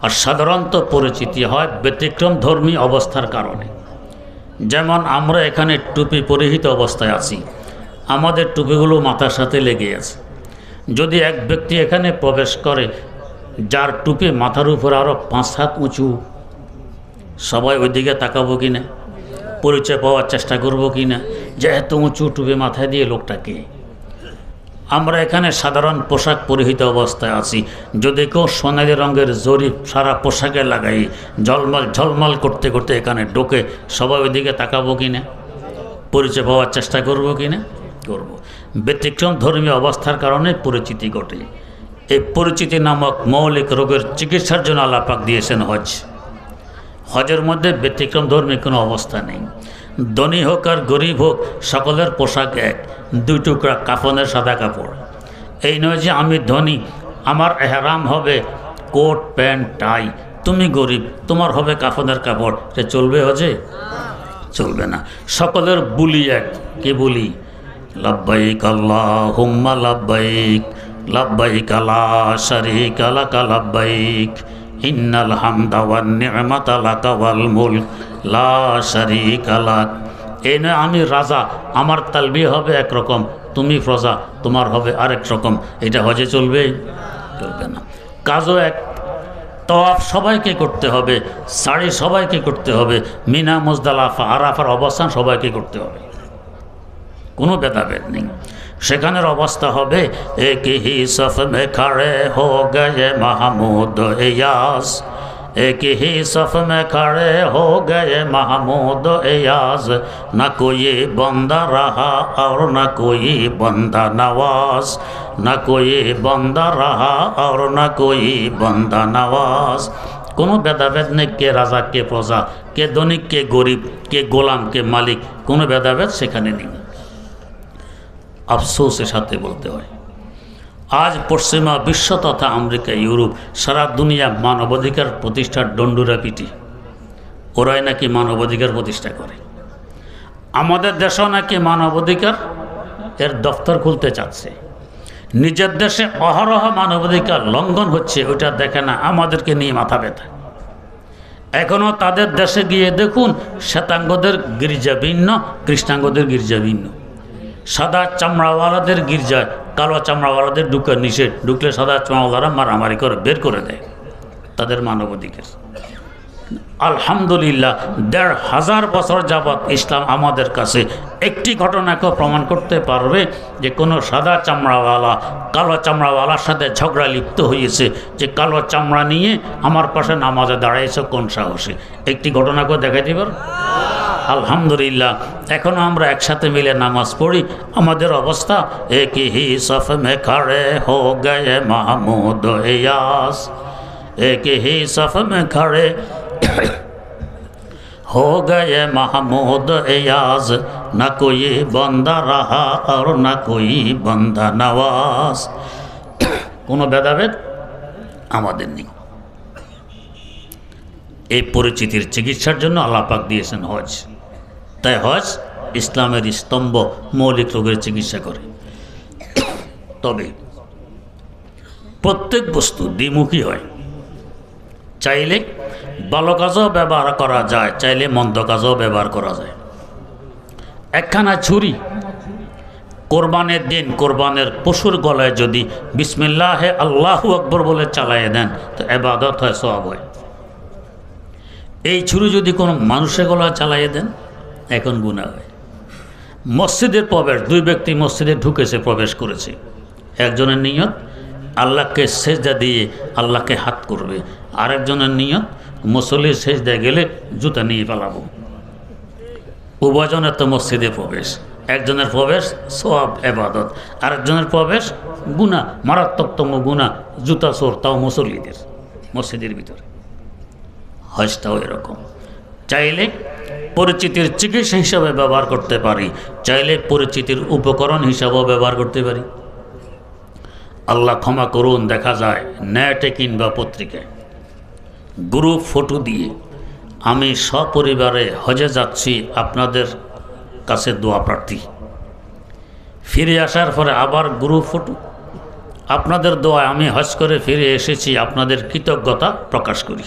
আর সাধারণত পরিচিতি হয় ব্যতিক্রম ধর্মী অবস্থার কারণে। যেমন আমরা এখানে টুপি পরিহিত অবস্থায় আছি, আমাদের টুপিগুলো মাথার সাথে লেগে আছে। যদি এক ব্যক্তি এখানে প্রবেশ করে যার টুপি মাথার উপর আরও 5 হাত উঁচু, সবাই ওইদিকে তাকাবো কি না? পরিচয় পাওয়ার চেষ্টা করব কি না যে এত উঁচু টুপি মাথায় দিয়ে লোকটাকে? আমরা এখানে সাধারণ পোশাক পরিহিত অবস্থায় আছি, যদি কেউ সোনালি রঙের জরিপ সারা পোশাকে লাগাই ঝলমল ঝলমল করতে করতে এখানে ঢোকে, সবাই ওইদিকে তাকাবো কি না? পরিচয় পাওয়ার চেষ্টা করব কি না? করব। ব্যতিক্রম ধর্মীয় অবস্থার কারণে পরিচিতি ঘটে। এই পরিচিতি নামক মৌলিক রোগের চিকিৎসার জন্য আল্লাহ পাক দিয়েছেন হজ। হজের মধ্যে ব্যতিক্রম ধর্মী কোনো অবস্থা নেই। ধনী হোক আর গরিব হোক, সকলের পোশাক এক, 2 টুকরা কাফনের সাদা কাপড়। এই নয় যে আমি ধনী, আমার এহরাম হবে কোট প্যান্ট টাই, তুমি গরিব, তোমার হবে কাফনের কাপড়, সে চলবে হজে? চলবে না। সকলের বুলি এক। কি বলি? লাব্বাইক আল্লাহুম্মা লাব্বাইক, লাব্বাইক লা শারীকা লাকা লাব্বাইক, ইন্নাল হামদা ওয়ান নি'মাতা লাকা ওয়াল মুলক লা শারীকা লাক। এই নয় আমি রাজা, আমার তালবিয়া হবে একরকম, তুমি প্রজা, তোমার হবে আরেক রকম। এটা হজে চলবে? চলবে না। কাজও এক। তওয়াফ সবাইকে করতে হবে, সাড়ি সবাইকে করতে হবে, মিনা মুজদালিফা আরাফার অবস্থান সবাইকে করতে হবে, কোনো ভেদাভেদ নেই। সেখানের অবস্থা হবে এক হি সফ মে খড়ে হো গয়ে মাহমুদ ইয়াস, এক হি সফ মে খড়ে হো গয়ে মাহমুদ ইয়াস, না কোই বন্দা রাহা और না কোই বন্দা নওয়াজ, না কোই বন্দা রাহা और না কোই বন্দা নওয়াজ। কোনো ভেদাভেদ নেই, কে রাজা কে প্রজা, কে ধনী কে গরিব, কে গোলাম কে মালিক, কোনো ভেদাভেদ সেখানে নেই। আফসোসের সাথে বলতে হয়, আজ পশ্চিমা বিশ্ব তথা আমেরিকা ইউরোপ সারা দুনিয়া মানবাধিকার প্রতিষ্ঠার ডন্ডুরা পিটি, ওরাই নাকি মানবাধিকার প্রতিষ্ঠা করে। আমাদের দেশেও নাকি মানবাধিকার এর দফতর খুলতে চাচ্ছে। নিজের দেশে অহরহ মানবাধিকার লঙ্ঘন হচ্ছে, ওইটা দেখে না, আমাদেরকে নিয়ে মাথা ব্যথা। এখনও তাদের দেশে গিয়ে দেখুন, শ্বেতাঙ্গদের গির্জা ভিন্ন, কৃষ্ণাঙ্গদের গির্জা ভিন্ন। সাদা চামড়াওয়ালাদের গির্জায় কালো চামড়াওয়ালাদের ঢুকে নিষেধ, ঢুকলে সাদা চামড়াওয়ালারা মারামারি করে বের করে দেয়। তাদের মানবাধিকার। আলহামদুলিল্লাহ ১৫০০ বছর যাবৎ ইসলাম আমাদের কাছে একটি ঘটনাকেও প্রমাণ করতে পারবে যে কোনো সাদা চামড়াওয়ালা কালো চামড়াওয়ালার সাথে ঝগড়া লিপ্ত হয়েছে, যে কালো চামড়া নিয়ে আমার পাশে নামাজে দাঁড়াইছে কোন সাহসে, একটি ঘটনাকেও দেখাইতে পারবে? আলহামদুলিল্লাহ এখনও আমরা একসাথে মিলে নামাজ পড়ি, আমাদের অবস্থা একই হি সফ মে খড়ে হো গয়ে মাহমুদ ইয়াস, एक ही सफ में खड़े हो गए महमूद एयाज, न कोई बंदा रहा और न कोई बंदा नवाज। কোনো ভেদাভেদ আমাদের নেই। এই পরিচিতির চিকিৎসার জন্য আল্লাহ পাক দিয়েছেন হজ। তাই হজ ইসলামের স্তম্ভ, মৌলিক রোগের চিকিৎসা করে। তবে প্রত্যেক বস্তু দ্বিমুখী হয়, চাইলে ভালো কাজও ব্যবহার করা যায়, চাইলে মন্দ কাজও ব্যবহার করা যায়। একখানা ছুরি কোরবানের দিন কোরবানের পশুর গলায় যদি বিসমিল্লাহে আল্লাহু আকবর বলে চালাইয়ে দেন তো ইবাদত হয়, সওয়াব হয়। এই ছুরি যদি কোনো মানুষের গলায় চালাইয়ে দেন এখন গুনাহ হয়। মসজিদের প্রবেশ, দুই ব্যক্তি মসজিদে ঢুকেছে, প্রবেশ করেছে, একজনের নিয়ত আল্লাহকে সেজদা দিয়ে আল্লাহকে হাত করবে, আরেকজনের নিয়ত মুসল্লির সেজদায় গেলে জুতা নিয়ে পালাবো। উভয়জনের তো মসজিদে প্রবেশ, একজনের প্রবেশ সওয়াব ইবাদত, আরেকজনের প্রবেশ গুনাহ, মারাত্মকতম গুনাহ, জুতা চোর, তাও মুসল্লিদের মসজিদের ভিতরে। হজটাও এরকম, চাইলে পরিচিতির চিকিৎসা হিসাবে ব্যবহার করতে পারি, চাইলে পরিচিতির উপকরণ হিসাবেও ব্যবহার করতে পারি। আল্লাহ ক্ষমা করুন, দেখা যায় নেটে কিংবা পত্রিকায় গ্রুপ ফটো দিয়ে আমি সপরিবারে হজে যাচ্ছি, আপনাদের কাছে দোয়া প্রার্থী। ফিরে আসার পরে আবার গ্রুপ ফটো, আপনাদের দোয়ায় আমি হজ করে ফিরে এসেছি, আপনাদের কৃতজ্ঞতা প্রকাশ করি।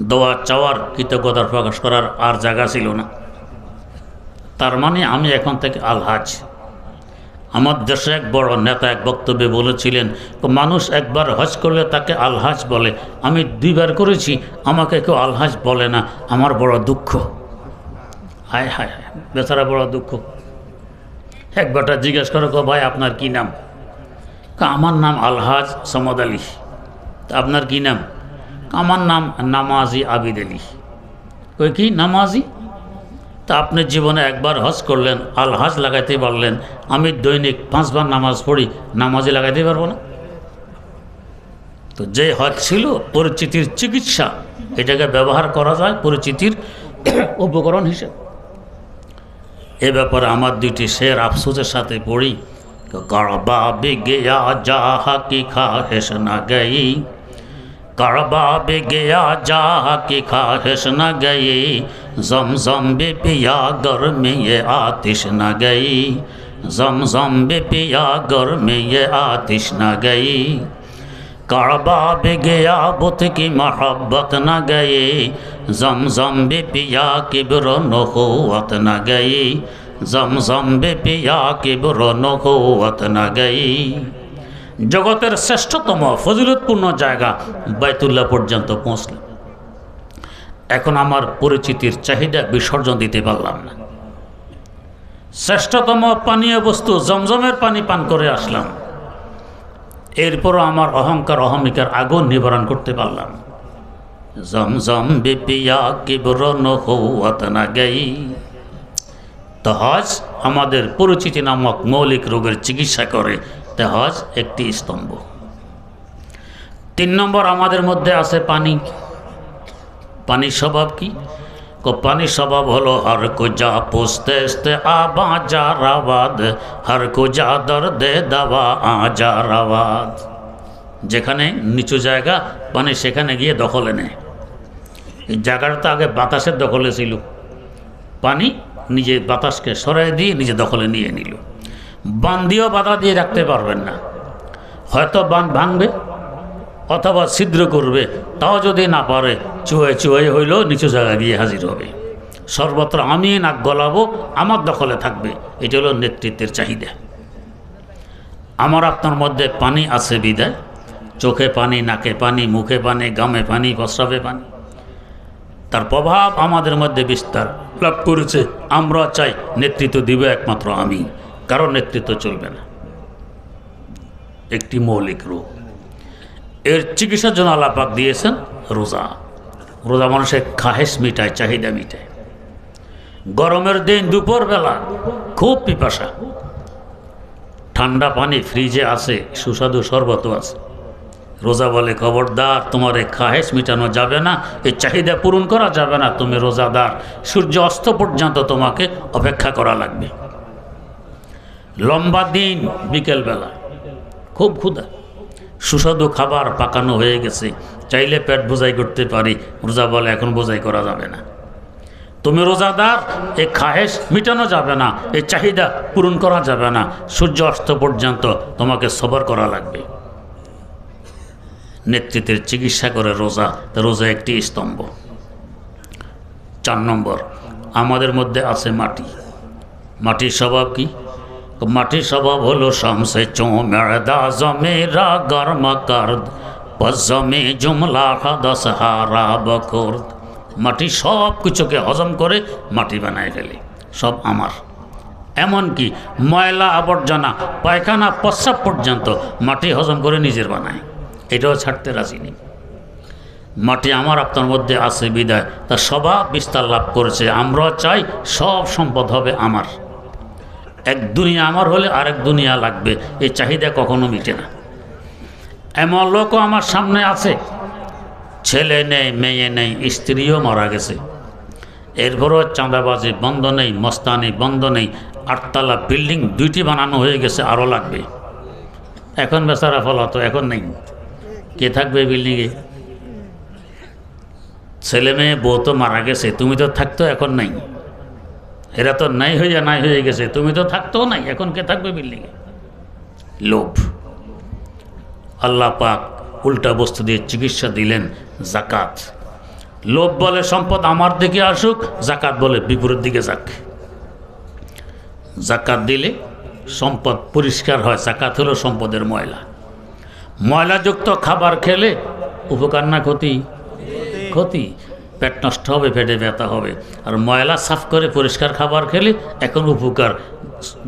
দোয়া চাওয়ার, কৃতজ্ঞতা প্রকাশ করার আর জায়গা ছিল না। তার মানে আমি এখন থেকে আলহাজ। আমার দেশে এক বড় নেতা এক বক্তব্যে বলেছিলেন, মানুষ একবার হজ করলে তাকে আলহাজ বলে, আমি 2 বার করেছি, আমাকে কেউ আলহাজ বলে না, আমার বড় দুঃখ। হায় হায় হায়, বেচারা বড় দুঃখ। একবারটা জিজ্ঞেস করো, ভাই আপনার কি নাম? আমার নাম আলহাজ সমদ আলী। আপনার কি নাম? আমার নাম নামাজি আবিদ আলী। কই কি নামাজি? তা আপনি জীবনে একবার হজ করলেন, আলহাজ লাগাইতে পারলেন, আমি দৈনিক 5 বার নামাজ পড়ি, নামাজি লাগাইতে পারবো না? তো যে হজ ছিল পরিচিতির চিকিৎসা, এটাকে ব্যবহার করা যায় পরিচিতির উপকরণ হিসেবে। এ ব্যাপারে আমার 2টি শের আফসোসের সাথে পড়ি। কারবা বেগেয়া যাহা কি খাহেশ না গই, কারবা বেগেয়া যাহা কি খাহেশ না গই, জমজম বে পিয়া গরমে ये आतिश न गई, जमजम बे पिया गरमे ये आतिश न गई, काबा बे गया बुत की मोहब्बत न गई, जमजम बे पिया किब्र नखुवत न गई, जमजम बे पिया किब्र नखुवत न गई। জগতের শ্রেষ্ঠতম ফজিলতপূর্ণ জায়গা বাইতুল্লাহ পর্যন্ত পৌঁছলাম, এখন আমার পরিচিতির চাহিদা বিসর্জন দিতে পারলাম না। শ্রেষ্ঠতম পানীয় বস্তু জমজমের পানি পান করে আসলাম, এরপরও আমার অহংকার অহমিকার আগুন নিবারণ করতে পারলাম। জমজম বিপিয়া কিবর নখুয়াত না গই। তো হজ আমাদের পরিচিতি নামক মৌলিক রোগের চিকিৎসা করে, তা হজ একটি স্তম্ভ। 3 নম্বর আমাদের মধ্যে আছে পানি। পানির স্বভাব কি? পানির স্বভাব হলো হর কুজা পুস্তে আবা যা রাবাদ, হর কুজা দর্দে দাবা আজা রাবাদ। যেখানে নিচু জায়গা পানি সেখানে গিয়ে দখলে নেয়। এই জায়গাটা আগে বাতাসের দখলে ছিল, পানি নিজে বাতাসকে সরাই দিয়ে নিজে দখলে নিয়ে নিল। বাঁধ দিয়েও বাধা দিয়ে রাখতে পারবেন না, হয়তো বাঁধ ভাঙবে অথবা ছিদ্র করবে, তাও যদি না পারে চুয়ে চুয়ে হইলেও নিচু জায়গায় গিয়ে হাজির হবে। সর্বত্র আমি নাক গলাবো, আমার দখলে থাকবে, এটা হলো নেতৃত্বের চাহিদা। আমার আপনার মধ্যে পানি আছে বিদায়, চোখে পানি, নাকে পানি, মুখে পানি, গামে পানি, প্রস্রাবে পানি, তার প্রভাব আমাদের মধ্যে বিস্তার লাভ করেছে। আমরা চাই নেতৃত্ব দিবে একমাত্র আমি, কারণ নেতৃত্ব চলবে না। একটি মৌলিক রোগ, এর চিকিৎসার জন্য আল্লাহ পাক দিয়েছেন রোজা। রোজা মানুষের খাহেশ মিটায়, চাহিদা মিটায়। গরমের দিন দুপুরবেলা খুব পিপাসা, ঠান্ডা পানি ফ্রিজে আছে, সুস্বাদু শরবতও আছে। রোজা বলে খবরদার, তোমার এই খাহেশ মিটানো যাবে না, এই চাহিদা পূরণ করা যাবে না। তুমি রোজাদার, সূর্য অস্ত পর্যন্ত তোমাকে অপেক্ষা করা লাগবে। লম্বা দিন, বিকেলবেলা খুব ক্ষুধা, সুস্বাদু খাবার পাকানো হয়ে গেছে, চাইলে পেট বোঝাই করতে পারি। রোজা বলে এখন বোঝাই করা যাবে না। তুমি রোজাদার, এই খাহেশ মিটানো যাবে না, এই চাহিদা পূরণ করা যাবে না, সূর্য অস্ত পর্যন্ত তোমাকে সবর করা লাগবে। নেতৃত্বের চিকিৎসা করে রোজা, রোজা একটি স্তম্ভ। 4 নম্বর, আমাদের মধ্যে আছে মাটি। মাটির স্বভাব কি? মাটির স্বভাব হলো শামসে চো মেদা জমেরা গরমা কার্দ পজমে জুমলা হাদস হারা বকর। মাটি সব কিছুকে হজম করে মাটি বানায় ফেলে, সব আমার। এমনকি ময়লা আবর্জনা, পায়খানা, প্রস্রাব পর্যন্ত মাটি হজম করে নিজের বানায়, এটাও ছাড়তে রাজি নেই। মাটি আমার আপনার মধ্যে আছে বিদায় তার স্বভাব বিস্তার লাভ করেছে। আমরা চাই সব সম্পদ হবে আমার। এক দুনিয়া আমার হলে আরেক দুনিয়া লাগবে, এই চাহিদা কখনো মিটে না। এমন লোকও আমার সামনে আছে, ছেলে নেই, মেয়ে নেই, স্ত্রীও মারা গেছে, এরপরও চাঁদাবাজি বন্ধ নেই, মস্তানি বন্ধ নেই, 8 তলা বিল্ডিং 2টি বানানো হয়ে গেছে, আরও লাগবে। এখন বেচারা ফলাতো, এখন নেই, কে থাকবে বিল্ডিংয়ে? ছেলে মেয়ে বউ তো মারা গেছে, তুমি তো থাকতো, এখন নাই। এরা তো নাই হয়ে গেছে, তুমি তো থাকতেও নাই, এখন কে থাকবে বিল্ডিংয়ে? লোভ। আল্লাহ পাক উল্টা বস্তু দিয়ে চিকিৎসা দিলেন, জাকাত। লোভ বলে সম্পদ আমার দিকে আসুক, জাকাত বলে বিপরীত দিকে যাক। জাকাত দিলে সম্পদ পরিষ্কার হয়। জাকাত হলো সম্পদের ময়লা। ময়লাযুক্ত খাবার খেলে উপকার না ক্ষতি? ক্ষতি। পেট নষ্ট হবে, পেটে ব্যথা হবে। আর ময়লা সাফ করে পরিষ্কার খাবার খেলে এখন উপকার,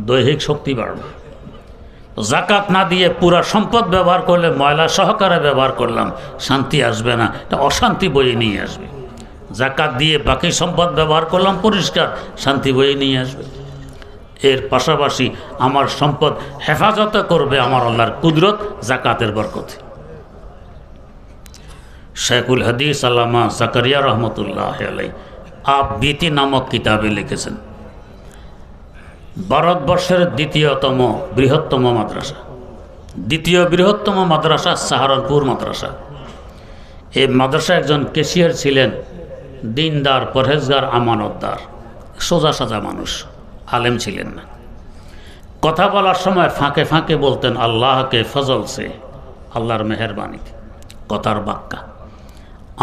দৈহিক শক্তি বাড়বে। জাকাত না দিয়ে পুরা সম্পদ ব্যবহার করলে, ময়লা সহকারে ব্যবহার করলাম, শান্তি আসবে না, এটা অশান্তি বয়ে নিয়ে আসবে। জাকাত দিয়ে বাকি সম্পদ ব্যবহার করলাম পরিষ্কার, শান্তি বয়ে নিয়ে আসবে। এর পাশাপাশি আমার সম্পদ হেফাজত করবে আমার আল্লাহর কুদরত, জাকাতের বরকতে। শেখুল হাদিস আল্লামা জাকারিয়া রহমতুল্লাহ আলাই আপ বিতি নামক কিতাবে লিখেছেন, ভারতবর্ষের বৃহত্তম মাদ্রাসা, দ্বিতীয় বৃহত্তম মাদ্রাসা সাহারানপুর মাদ্রাসা। এই মাদ্রাসা একজন ক্যাশিয়ার ছিলেন, দিনদার, পরহেজগার, আমানতদার, সোজা সাজা মানুষ, আলেম ছিলেন না। কথা বলার সময় ফাঁকে ফাঁকে বলতেন আল্লাহকে ফজল সে, আল্লাহর মেহেরবানিতে, কথার বাক্কা।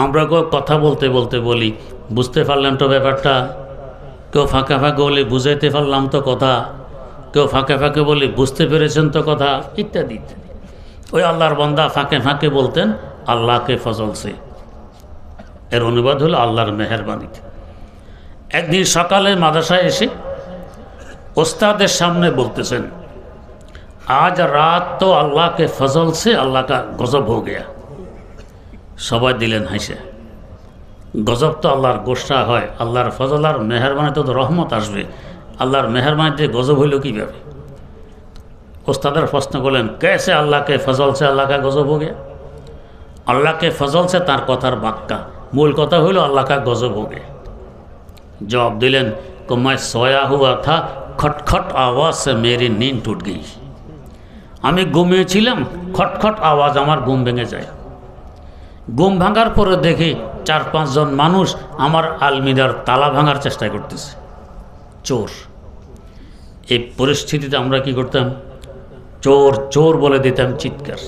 আমরা কথা বলতে বলতে বলি, বুঝতে পারলেন তো ব্যাপারটা? কেউ ফাঁকে ফাঁকে বলি, বুঝাইতে পারলাম তো কথা। কেউ ফাঁকে ফাঁকে বলি, বুঝতে পেরেছেন তো কথা, ইত্যাদি ইত্যাদি। ওই আল্লাহর বান্দা ফাঁকে ফাঁকে বলতেন আল্লাহকে ফজল সে, এর অনুবাদ হলো আল্লাহর মেহেরবানিতে। একদিন সকালে মাদ্রাসায় এসে ওস্তাদের সামনে বলতেছেন, আজ রাত তো আল্লাহকে ফজল সে আল্লাহ কা গজব হো গয়া। সবাই দিলেন হাসে। গজব তো আল্লাহর গোসা হয়, আল্লাহর ফজল আর মেহরবানিতে তো রহমত আসবে, আল্লাহর মেহরবানিতে গজব হইল কীভাবে? ওস্তাদের প্রশ্ন করলেন, कैसे আল্লাহকে ফজল সে আল্লাহ কা গজব হো গয়া? আল্লাহকে ফজল সে তার কথার বাক্কা, মূল কথা হইল আল্লাহ কা গজব হো গয়া। জবাব দিলেন, को मैं सोया हुआ था, खटखट आवाज़ से मेरी नींद टूट गई। আমি ঘুমিয়েছিলাম, খটখট আওয়াজ আমার ঘুম ভেঙে যায়। ঘুম ভাঙার পরে দেখি 4-5 জন মানুষ আমার আলমিরার তালা ভাঙার চেষ্টা করতেছে, চোর। এই পরিস্থিতিতে আমরা কি করতাম? চোর চোর বলে দিতাম, চিৎকার।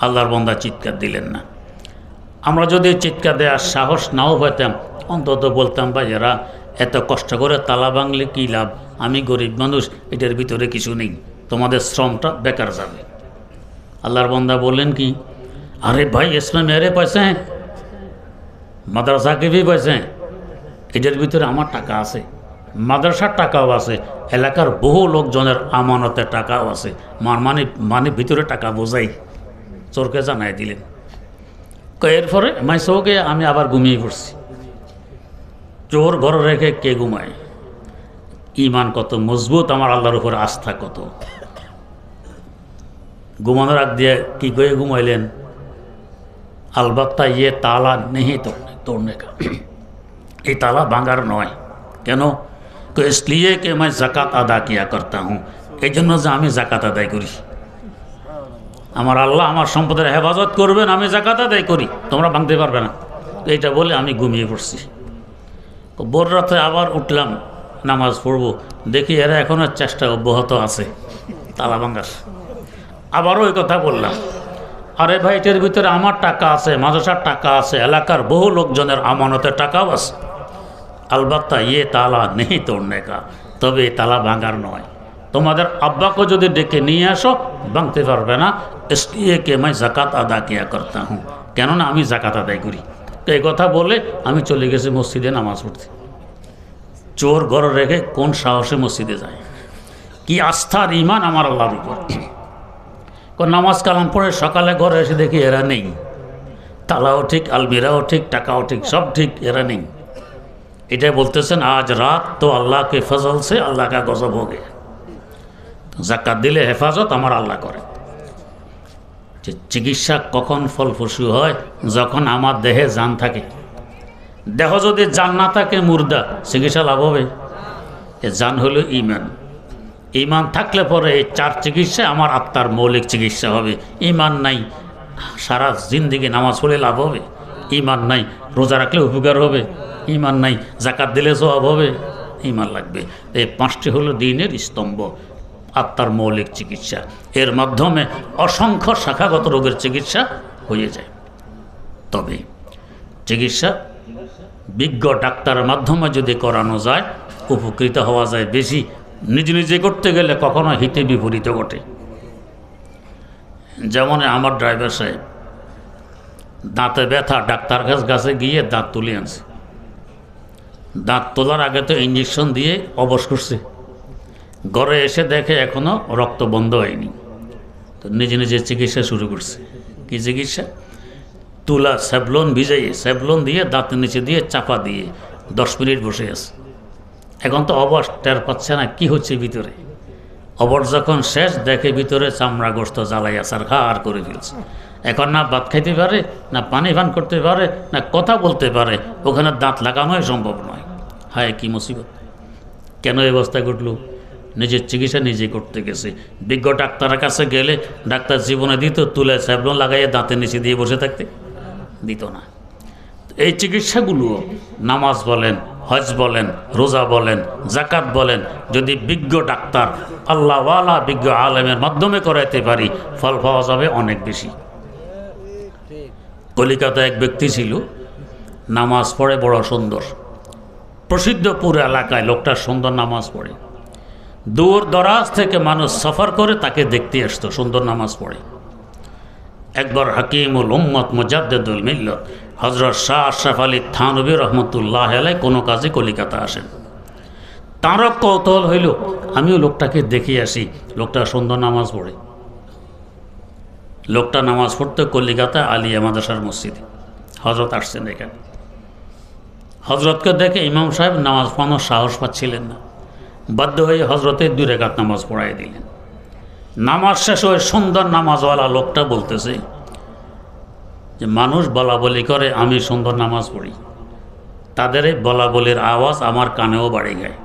আল্লাহর বান্দা চিৎকার দিলেন না। আমরা যদি চিৎকার দেওয়ার সাহস নাও পেতাম, অন্তত বলতাম, ভাই এরা এত কষ্ট করে তালা ভাঙলে কী লাভ, আমি গরিব মানুষ, এটার ভিতরে কিছু নেই, তোমাদের শ্রমটা বেকার যাবে। আল্লাহর বান্দা বললেন কি, अरे भाई इसमें मेरे पैसे हैं, মাদ্রাসা কি পাইছে, এটার ভিতরে আমার টাকা আছে, মাদ্রাসার টাকাও আছে, এলাকার বহু লোকজনের আমানতের টাকাও আছে, মানে ভিতরে টাকা বোঝাই চোরকে জানাই দিলেন। এরপরে মাইসোকে আমি আবার ঘুমিয়ে পড়ছি। চোর ঘরে রেখে কে ঘুমায়? ইমান কত মজবুত, আমার আল্লাহর উপর আস্থা কত। ঘুমানোর আগ দিয়ে কি করে ঘুমাইলেন? अलबत्ता ये ताला नहीं तोड़ने का, ये ताला भांगार नয়। কেন? तो इसलिए कि मैं ज़कात अदा किया करता हूँ, এই জন্য যে আমি জাকাত আদায় করি। আমার আল্লাহ আমার সম্পদের হেফাজত করবেন, আমি জাকাত আদায় করি, তোমরা ভাঙতে পারবে না। এইটা বলে আমি ঘুমিয়ে পড়ছি। ভোর রাতে আবার উঠলাম, নামাজ পড়ব, দেখি এরা এখনও চেষ্টা অব্যাহত আছে তালা ভাঙার। আবারও ওই কথা বললাম, আরে ভাই এটার ভিতরে আমার টাকা আছে, মাদ্রাসার টাকা আছে, এলাকার বহু লোকজনের আমানতের টাকাও আছে। अलबत्ता ये ताला नहीं तोड़ने का, তবে এই তালা ভাঙার নয়। তোমাদের আব্বাকে যদি ডেকে নিয়ে আসো, ভাঙতে পারবে না। इसलिए कि मैं ज़कात अदा किया करता हूँ, কেননা আমি জাকাত আদায় করি। তো এই কথা বলে আমি চলে গেছি মসজিদে নামাজ পড়তে। চোর ঘরে রেখে কোন সাহসে মসজিদে যায়? কি আস্থার ইমান আমার আল্লাহর উপর। নামাজ কালাম পড়ে সকালে ঘরে এসে দেখি এরা নেই, তালাও ঠিক, আলমিরাও ঠিক, টাকাও ঠিক, সব ঠিক, এরা নেই। এটাই বলতেছেন আজ রাত তো আল্লাহ কে ফজল সে আল্লাহ কা গজব हो गया। জাকাত দিলে হেফাজত আমার আল্লাহ করে। যে চিকিৎসা কখন ফলপ্রসূ হয়? যখন আমার দেহে জান থাকে। দেহ যদি জান না থাকে, মুর্দা, চিকিৎসা লাভ হবে? এ জান হলো ইমান। ইমান থাকলে পরে এই চার চিকিৎসা আমার আত্মার মৌলিক চিকিৎসা হবে। ইমান নাই, সারা জিন্দিগি নামাজ পড়লে লাভ হবে? ইমান নাই, রোজা রাখলে উপকার হবে? ইমান নাই, জাকাত দিলে সওয়াব হবে? ইমান লাগবে। এই পাঁচটি হলো দ্বীনের স্তম্ভ, আত্মার মৌলিক চিকিৎসা। এর মাধ্যমে অসংখ্য শাখাগত রোগের চিকিৎসা হয়ে যায়। তবে চিকিৎসা বিজ্ঞ ডাক্তারের মাধ্যমে যদি করানো যায়, উপকৃত হওয়া যায় বেশি। নিজে নিজে করতে গেলে কখনো হিতে বিপরীত ঘটে। যেমন আমার ড্রাইভার সাহেব দাঁতে ব্যথা, ডাক্তার কাছে গিয়ে দাঁত তুলে আনছে। দাঁত তোলার আগে তো ইঞ্জেকশন দিয়ে অবশ করছে, ঘরে এসে দেখে এখনও রক্ত বন্ধ হয়নি। তো নিজে নিজে চিকিৎসা শুরু করছে। কি চিকিৎসা? তুলা স্যাভলন ভিজাইয়ে, স্যাভলন দিয়ে দাঁতের নিচে দিয়ে চাপা দিয়ে 10 মিনিট বসে আছে। এখন তো অবশ টের পাচ্ছে না কি হচ্ছে ভিতরে। অবশ যখন শেষ, দেখে ভিতরে চামড়া গোস্ত জ্বালাইয়া সারখার করে ফেলছে। এখন না ভাত খাইতে পারে, না পানি পান করতে পারে, না কথা বলতে পারে। ওখানে দাঁত লাগানোই সম্ভব নয়। হায় কি মুসিবত! কেন এই অবস্থা ঘটল? নিজের চিকিৎসা নিজে করতে গেছে। বিজ্ঞ ডাক্তারের কাছে গেলে ডাক্তার জীবনে দিত তুলে স্যাভলন লাগাইয়ে দাঁতের নিচে দিয়ে বসে থাকতে? দিত না। এই চিকিৎসাগুলো নামাজ বলেন, হজ বলেন, রোজা বলেন, জাকাত বলেন, যদি বিজ্ঞ ডাক্তার আল্লাহওয়ালা বিজ্ঞ আলেমের মাধ্যমে করাইতে পারি, ফল পাওয়া যাবে অনেক বেশি। কলিকাতায় এক ব্যক্তি ছিল, নামাজ পড়ে বড় সুন্দর, প্রসিদ্ধ পুরো এলাকায় লোকটা সুন্দর নামাজ পড়ে। দূর দরাজ থেকে মানুষ সফর করে তাকে দেখতে আসতো সুন্দর নামাজ পড়ে। একবার হাকিমুল উম্মত মুজাদ্দিদুল মিল্লাত হযরত শাহ আশরাফ আলী থানভী রহমতুল্লাহ আলাইহি কোনো কাজে কলিকাতা আসেন। তাঁরও কৌতূহল হইল, আমিও লোকটাকে দেখে আসি, লোকটা সুন্দর নামাজ পড়ে। লোকটা নামাজ পড়তে কলিকাতা আলিয়া মাদ্রাসার মসজিদে। হজরত আসছেন এখানে। হজরতকে দেখে ইমাম সাহেব নামাজ পড়ানোর সাহস পাচ্ছিলেন না। বাধ্য হয়ে হজরতের 2 রাকাত নামাজ পড়াই দিলেন। নামাজ শেষ হয়ে সুন্দর নামাজওয়ালা লোকটা বলতেছে যে মানুষ বলা বলি করে আমি সুন্দর নামাজ পড়ি, তাদের এই বলা বলির আওয়াজ আমার কানেও বাড়ি যায়।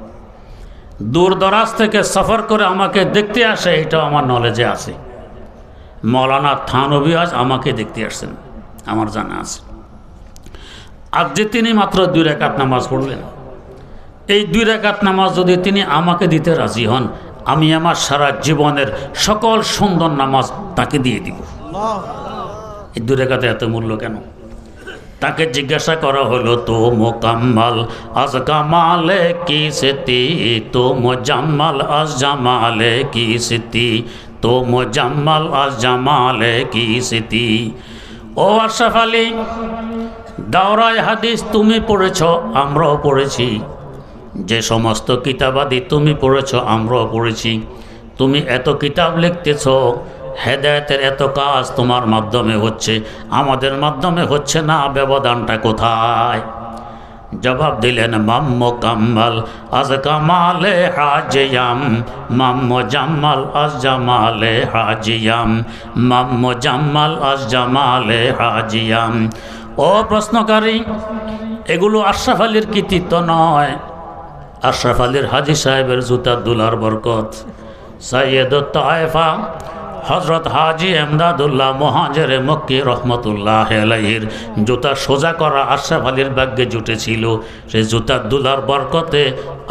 দূর দরাজ থেকে সফর করে আমাকে দেখতে আসে, এটাও আমার নলেজে আছে। মৌলানা থানভী আজ আমাকে দেখতে আসছেন, আমার জানা আছে। আজ যে তিনি মাত্র 2 রাকাত নামাজ পড়লেন, এই 2 রাকাত নামাজ যদি তিনি আমাকে দিতে রাজি হন, আমি আমার সারা জীবনের সকল সুন্দর নামাজ তাকে দিয়ে দিব। এই 2 রাকাতে এত মূল্য কেন? তাকে জিজ্ঞাসা করা হলো, তো মোকাম্মল আজ কামালে কি সিতি, তো মোজাম্মল আজ জামালে কি সিতি, তো মোজাম্মল আজ জামালে কি সিতি। ও আশরাফ আলী, দাওরায়ে হাদিস তুমি পড়েছ, আমরাও পড়েছি। যে সমস্ত কিতাবাদি তুমি পড়েছ, আমরাও পড়েছি। তুমি এত কিতাব লিখতেছ, হেদায়েতের এত কাজ তোমার মাধ্যমে হচ্ছে, আমাদের মাধ্যমে হচ্ছে না, ব্যবধানটা কোথায়? জবাব দিলেন মাম্মো কাম্মাল আজ কামালে হাজিয়াম, মাম্মো জাম্মাল আজ জামালে হাজিয়াম, মাম্মো জাম্মাল আজ জামালে হাজিয়াম। ও প্রশ্নকারী, এগুলো আশরাফ আলীর কৃতিত্ব নয়, আশরাফ আলীর হাজী সাহেবের জুতার দুলার বরকত। সৈয়দ তায়েফা হজরত হাজি এমদাদুল্লাহ মুহাজির মক্কি রহমতুল্লাহ আলাইহির জুতা সোজা করা আশরাফ আলীর ভাগ্যে জুটেছিল। সেই জুতার দুলার বরকতে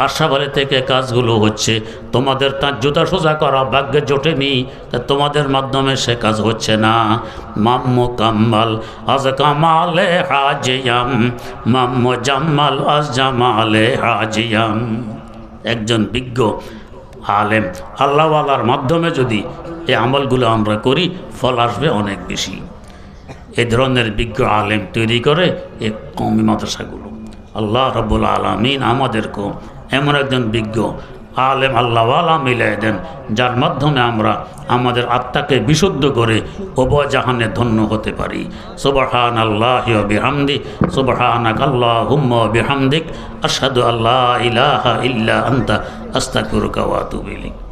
আশরাফ আলী থেকে কাজগুলো হচ্ছে। তোমাদের তার জুতা সোজা করা ভাগ্যে জোটেনি, তা তোমাদের মাধ্যমে সে কাজ হচ্ছে না। মাম্মু কাম্মাল আজ কামালে হাজিয়াম, মাম্মু জাম্মাল আজ জামালে হাজিয়াম। একজন বিজ্ঞ আলেম আল্লাহওয়ালার মাধ্যমে যদি এই আমলগুলো আমরা করি, ফল আসবে অনেক বেশি। এ ধরনের বিজ্ঞ আলেম তৈরি করে এই কওমি মাদ্রাসাগুলো। আল্লাহ রাব্বুল আলামিন আমাদেরকেও এমন একজন বিজ্ঞ আলেম আল্লাহওয়ালা মিলাই দেন, যার মাধ্যমে আমরা আমাদের আত্মাকে বিশুদ্ধ করে উভয় জাহানে ধন্য হতে পারি। সুবহানাল্লাহি ওয়া বিহামদি, সুবহানাকাল্লাহুম্মা ওয়া বিহামদিক, আশহাদু আল্লা ইলাহা ইল্লা আনতা, আস্তাগফিরুকা ওয়া আতুবু ইলাইক।